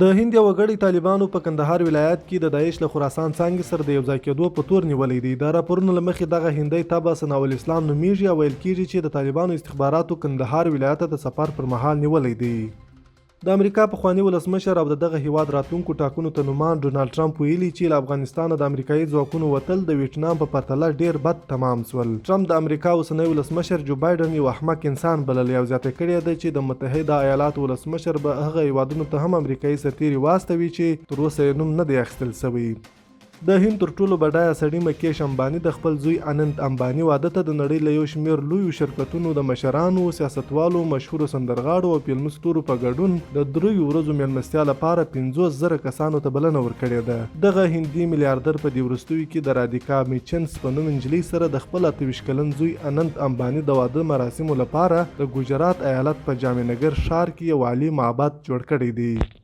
د هند یو وګړي طالبانو په کندهار ولایت کې د داعش له خراسان څانګې سره د یوځای کېدو په تور نیولی دی. د راپورونو له مخې دغه هندی تبع ثناء الاسلام نومیږي او ویل کېږي چې د طالبانو استخباراتو کندهار ولایت ته د سفر پر مهال نیولی دی. د امریکا پخواني ولسمشر او دغه هیواد راتلونکو ټاکنو ته نومان ډونالډ ټرمپ ویلي چې له افغانستانه د امریکایي ځواکونو وتل د ویتنام په پرتله ډیر بد تمام سول. ټرمپ د امریکا اوسنی ولسمشر جو بایډن یو احمق انسان بللی او زیاته کړې ده چې د متحده ایالاتو ولسمشر به هغه هیوادونو ته هم امریکایي سرتیري واستوي چې تر اوسه یې نوم نه دی اخیستل شوی. د هند تر ټولو بډایه سړي مکیش امباني د خپل زوی اننت امباني واده ته د نړۍ له یو شمېر لویو شرکتونو د مشرانو، سیاستوالو، مشهورو سندرغاړو او فلمي ستورو په ګډون د 3 ورځو میلمستیا لپاره 50,000 کسانو ته بلنه ورکړې ده. دغه هندي میلیاردر په دې وروستیو کې د رادیکا میچنس په نوم نجلۍ سره د خپل 28 کلن زوی اننت امباني د واده مراسمو لپاره د ګجرات ایالت په جامع نګر ښار کې یو عالي معبد جوړ کړی دی.